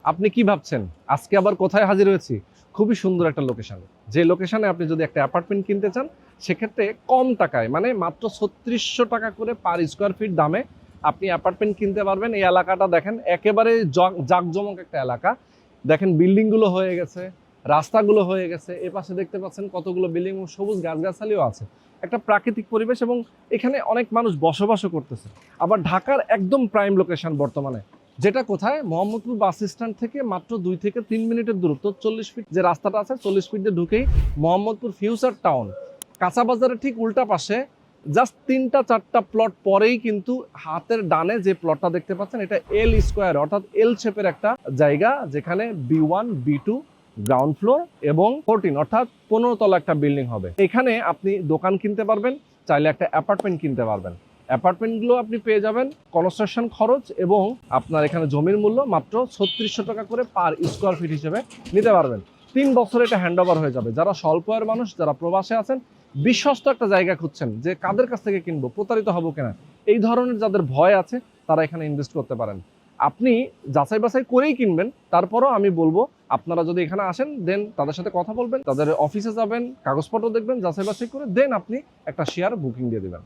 আপনি কি ভাবছেন আজকে আবার কোথায় হাজির হয়েছি? খুবই সুন্দর একটা লোকেশন। যে লোকেশনে আপনি যদি একটা অ্যাপার্টমেন্ট কিনতে চান, সেক্ষেত্রে কম টাকায় মানে মাত্র ৩৬০০ টাকা করে পার স্কোয়ার ফিট দামে আপনি অ্যাপার্টমেন্ট কিনতে পারবেন। এই এলাকাটা দেখেন একেবারে জাঁকজমক একটা এলাকা। দেখেন বিল্ডিংগুলো হয়ে গেছে, রাস্তাগুলো হয়ে গেছে। এপাশে দেখতে পাচ্ছেন কতগুলো বিল্ডিং, সবুজ গাছগাছালিও আছে। একটা প্রাকৃতিক পরিবেশ এবং এখানে অনেক মানুষ বসবাসও করতেছে। আবার ঢাকার একদম প্রাইম লোকেশন বর্তমানে, যেটা কোথায় মোহাম্মদপুর বাস স্ট্যান্ড থেকে মাত্র 2 থেকে 3 মিনিটের দূরত্ব। 40 ফিট যে রাস্তাটা আছে, 40 ফিট দিয়ে ঢুকেই মোহাম্মদপুর ফিউচার টাউন। কাঁচা বাজারের ঠিক উল্টা পাশে জাস্ট 3-4টা প্লট পরেই কিন্তু হাতের ডানে যে প্লটটা দেখতে পাচ্ছেন, এটা এল স্কোয়ার অর্থাৎ এল শেপের একটা জায়গা, যেখানে B1 B2 গ্রাউন্ড ফ্লোর এবং 14 অর্থাৎ 15 তলা একটা বিল্ডিং হবে। এখানে আপনি দোকান কিনতে পারবেন, চাইলে একটা অ্যাপার্টমেন্ট কিনতে পারবেন। অ্যাপার্টমেন্টগুলো আপনি পেয়ে যাবেন কনস্ট্রাকশন খরচ এবং আপনার এখানে জমির মূল্য মাত্র ৩৬০০ টাকা করে পার স্কোয়ার ফিট হিসেবে নিতে পারবেন। 3 বছরে এটা হ্যান্ড ওভার হয়ে যাবে। যারা স্বল্প আয়ের মানুষ, যারা প্রবাসে আছেন, বিশ্বস্ত একটা জায়গা খুঁজছেন যে কাদের কাছ থেকে কিনবো, প্রতারিত হবো কিনা, এই ধরনের যাদের ভয় আছে তারা এখানে ইনভেস্ট করতে পারেন। আপনি যাচাই বাছাই করেই কিনবেন। তারপরও আমি বলবো আপনারা যদি এখানে আসেন, দেন তাদের সাথে কথা বলবেন, তাদের অফিসে যাবেন, কাগজপত্র দেখবেন, যাচাই বাছাই করে দেন আপনি একটা শেয়ার বুকিং দিয়ে দেবেন।